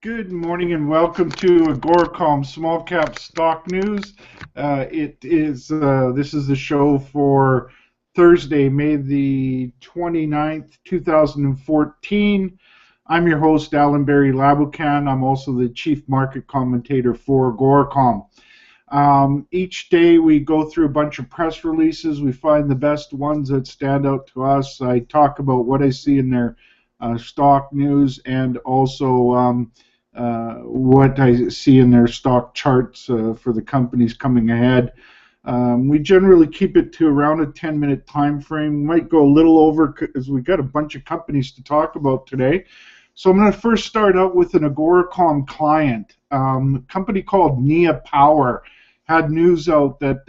Good morning and welcome to Agoracom Small Cap Stock News. This is the show for Thursday, May the 29th, 2014. I'm your host, Alan Barry Labucan. I'm also the chief market commentator for Agoracom. Each day we go through a bunch of press releases. We find the best ones that stand out to us. I talk about what I see in their stock news and also what I see in their stock charts for the companies coming ahead. We generally keep it to around a 10-minute time frame. We might go a little over because we've got a bunch of companies to talk about today. So I'm going to first start out with an Agoracom client. A company called NIA Power had news out that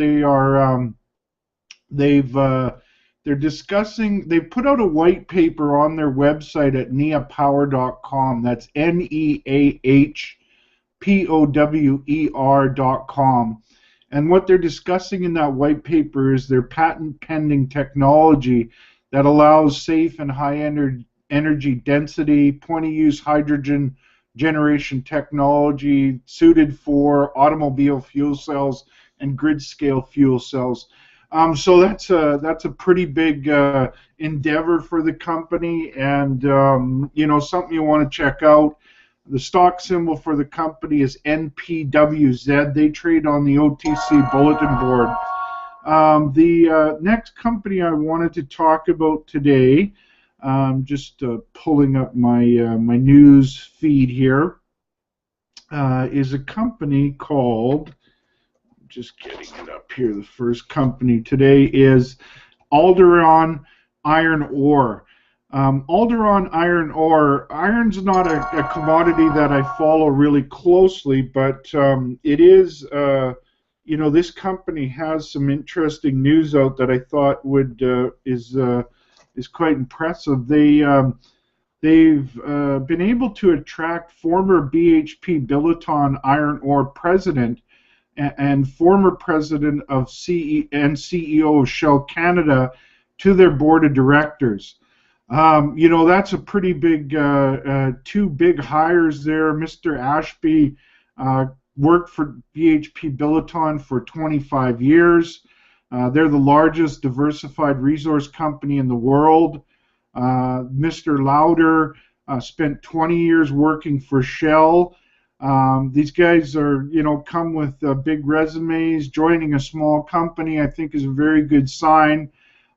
they're discussing, they put out a white paper on their website at neapower.com. That's NEAHPOWER.com. And what they're discussing in that white paper is their patent pending technology that allows safe and high energy density, point of use hydrogen generation technology suited for automobile fuel cells and grid scale fuel cells. So that's a pretty big endeavor for the company, and something you want to check out. The stock symbol for the company is NPWZ. They trade on the OTC bulletin board. The next company I wanted to talk about today, just pulling up my news feed here, is a company called, just getting it up here. The first company today is Alderon Iron Ore. Alderon Iron Ore. Iron's not a commodity that I follow really closely, but it is. This company has some interesting news out that I thought is quite impressive. They've been able to attract former BHP Billiton Iron Ore president and former president of CEO of Shell Canada to their board of directors. That's a pretty big, two big hires there. Mr. Ashby worked for BHP Billiton for 25 years. They're the largest diversified resource company in the world. Mr. Lauder spent 20 years working for Shell. These guys are, come with big resumes. Joining a small company, I think, is a very good sign.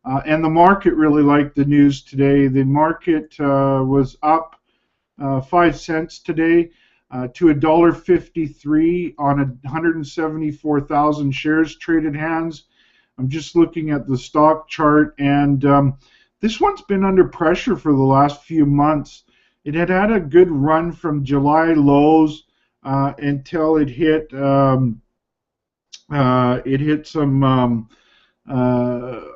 And the market really liked the news today. The market was up 5 cents today to $1.53 on 174,000 shares traded hands. I'm just looking at the stock chart, and this one's been under pressure for the last few months. It had a good run from July lows until it hit some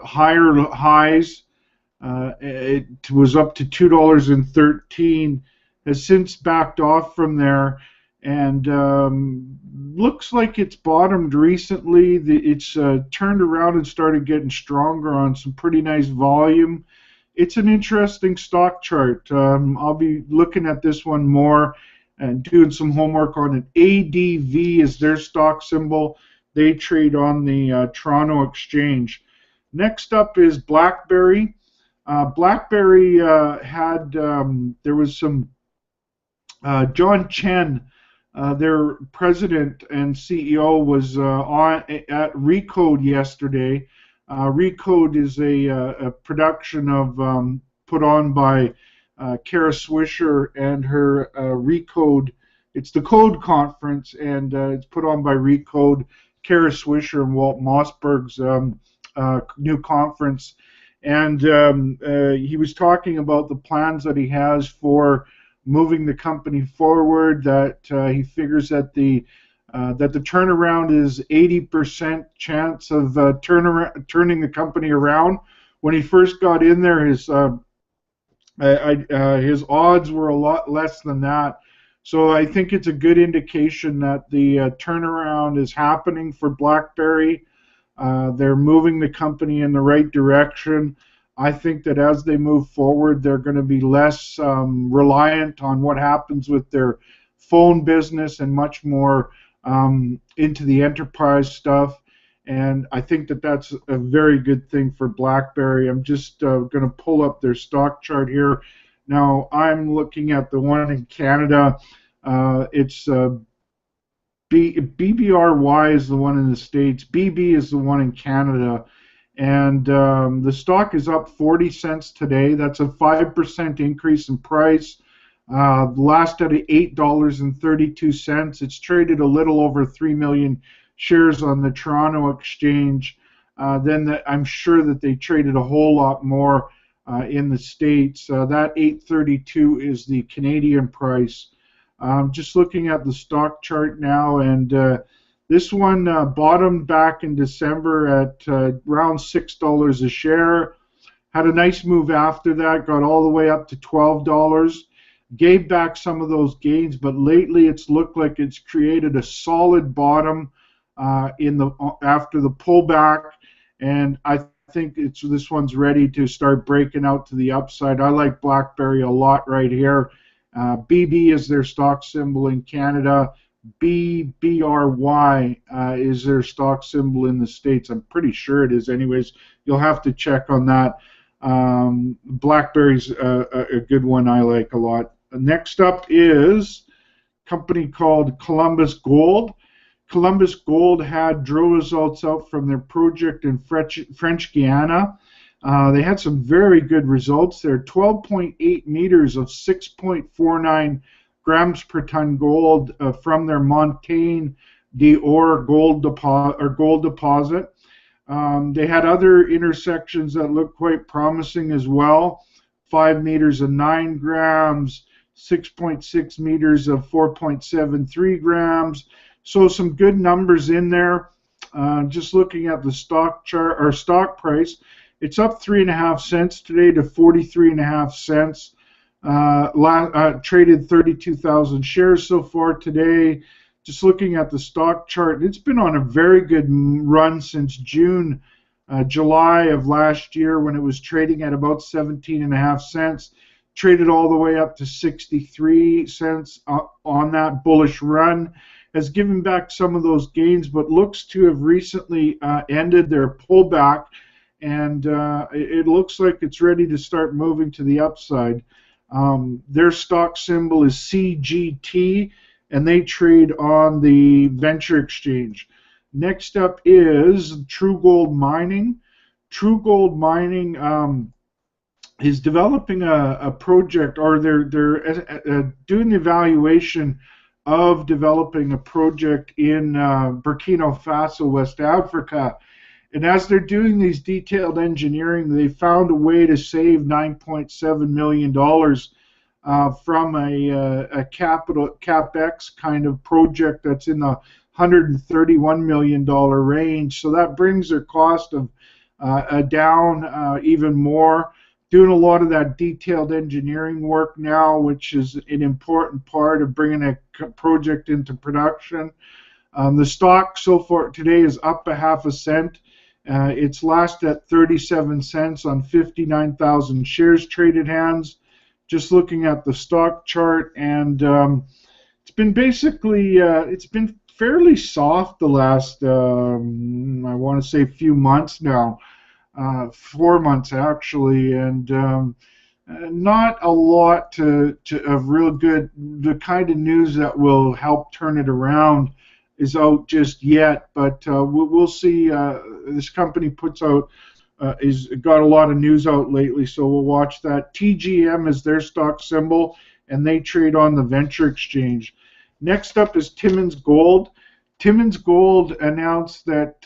higher highs. It was up to $2.13. Has since backed off from there, and looks like it's bottomed recently. It's turned around and started getting stronger on some pretty nice volume. It's an interesting stock chart. I'll be looking at this one more and doing some homework on it. ADV is their stock symbol. They trade on the Toronto Exchange. Next up is BlackBerry. BlackBerry there was some John Chen, their president and CEO, was at Recode yesterday. Recode is a production of put on by Kara Swisher and her Recode. It's the Code Conference, and it's put on by Recode, Kara Swisher, and Walt Mossberg's new conference. And he was talking about the plans that he has for moving the company forward. That he figures that the turnaround is 80% chance of turning the company around. When he first got in there, his odds were a lot less than that. So I think it's a good indication that the turnaround is happening for BlackBerry. They're moving the company in the right direction. I think that as they move forward, they're going to be less reliant on what happens with their phone business and much more into the enterprise stuff. And I think that that's a very good thing for BlackBerry. I'm just going to pull up their stock chart here. Now, I'm looking at the one in Canada. It's BBRY is the one in the States. BB is the one in Canada. And the stock is up 40 cents today. That's a 5% increase in price. Last at $8.32. It's traded a little over 3 million shares on the Toronto Exchange. I'm sure that they traded a whole lot more in the States. That 8.32 is the Canadian price. Just looking at the stock chart now, and this one bottomed back in December at around $6 a share. Had a nice move after that, got all the way up to $12. Gave back some of those gains, but lately it's looked like it's created a solid bottom after the pullback, and I think this one's ready to start breaking out to the upside. I like BlackBerry a lot right here. BB is their stock symbol in Canada. BBRY is their stock symbol in the States. I'm pretty sure it is. Anyways, you'll have to check on that. BlackBerry's a good one I like a lot. Next up is a company called Columbus Gold. Columbus Gold had drill results out from their project in French Guiana. They had some very good results there. 12.8 meters of 6.49 grams per ton gold from their Montagne d'Or gold deposit. They had other intersections that looked quite promising as well. 5 meters of 9 grams, 6.6 meters of 4.73 grams. So some good numbers in there. Just looking at the stock chart or stock price, it's up 3.5 cents today to 43.5 cents. Traded 32,000 shares so far today. Just looking at the stock chart, it's been on a very good run since July of last year when it was trading at about 17.5 cents. Traded all the way up to 63 cents on that bullish run. Has given back some of those gains, but looks to have recently ended their pullback, and it looks like it's ready to start moving to the upside. Their stock symbol is CGT, and they trade on the Venture Exchange. Next up is True Gold Mining. True Gold Mining is developing a project, or they're doing the evaluation of developing a project in Burkina Faso, West Africa. And as they're doing these detailed engineering, they found a way to save $9.7 million from a CapEx kind of project that's in the $131 million range. So that brings their cost of down even more. Doing a lot of that detailed engineering work now, which is an important part of bringing a project into production. The stock so far today is up 0.5 cent. It's last at 37 cents on 59,000 shares traded hands. Just looking at the stock chart, and it's been basically it's been fairly soft the last I want to say few months now. 4 months actually, and not a lot of real good, the kind of news that will help turn it around is out just yet, but we'll see. This company puts out is got a lot of news out lately, so we'll watch that. TGM is their stock symbol, and they trade on the Venture Exchange. Next up is Timmins Gold. Timmins Gold announced that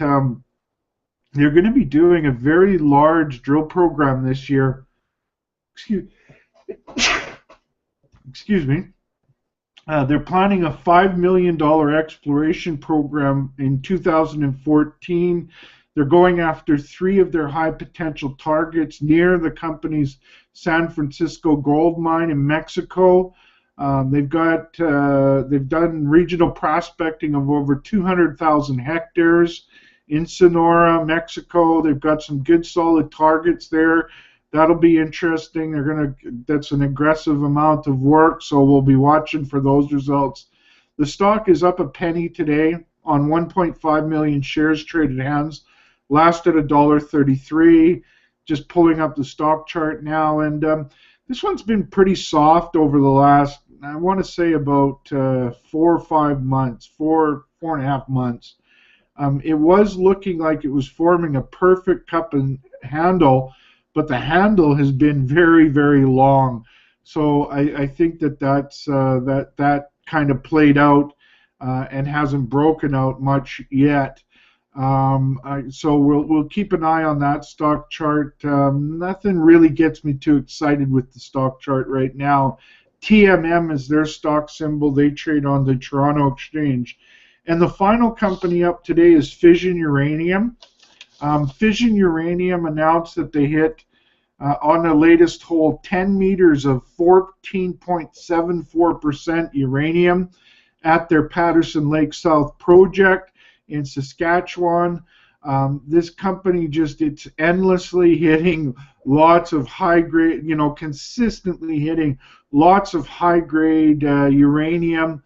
they're going to be doing a very large drill program this year. Excuse me. They're planning a $5 million exploration program in 2014. They're going after 3 of their high potential targets near the company's San Francisco gold mine in Mexico. They've done regional prospecting of over 200,000 hectares in Sonora, Mexico. They've got some good solid targets there That'll be interesting. That's an aggressive amount of work, so we'll be watching for those results. The stock is up a penny today on 1.5 million shares traded hands. Last at $1.33. Just pulling up the stock chart now, and this one's been pretty soft over the last, I want to say, about 4 or 5 months, 4.5 months. It was looking like it was forming a perfect cup and handle, but the handle has been very, very long. So I think that kind of played out and hasn't broken out much yet. So we'll keep an eye on that stock chart. Nothing really gets me too excited with the stock chart right now. TMM is their stock symbol. They trade on the Toronto Exchange. And the final company up today is Fission Uranium. Fission Uranium announced that they hit on the latest hole 10 meters of 14.74% uranium at their Patterson Lake South project in Saskatchewan. This company it's endlessly hitting lots of high grade, consistently hitting lots of high grade uranium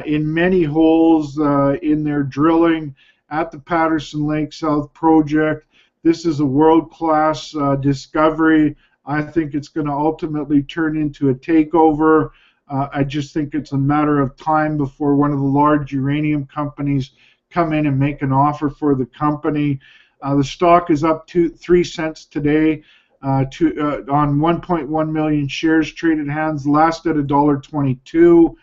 in many holes in their drilling at the Patterson Lake South project. This is a world-class discovery. I think it's going to ultimately turn into a takeover. I just think it's a matter of time before one of the large uranium companies come in and make an offer for the company. The stock is up to 3 cents today on 1.1 million shares traded hands, last at $1.22.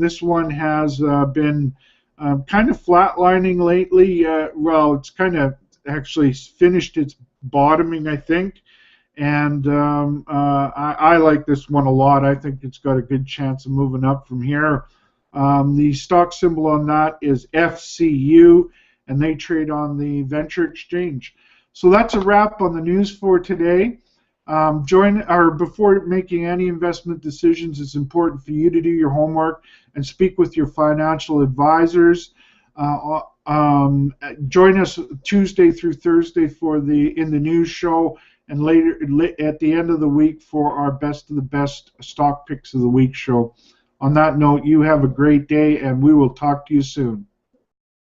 This one has been kind of flatlining lately. Well, it's kind of actually finished its bottoming, I think. And I like this one a lot. I think it's got a good chance of moving up from here. The stock symbol on that is FCU, and they trade on the Venture Exchange. So that's a wrap on the news for today. Before making any investment decisions, it's important for you to do your homework and speak with your financial advisors. Join us Tuesday through Thursday in the news show, and later at the end of the week for our best of the best stock picks of the week show. On that note, you have a great day, and we will talk to you soon.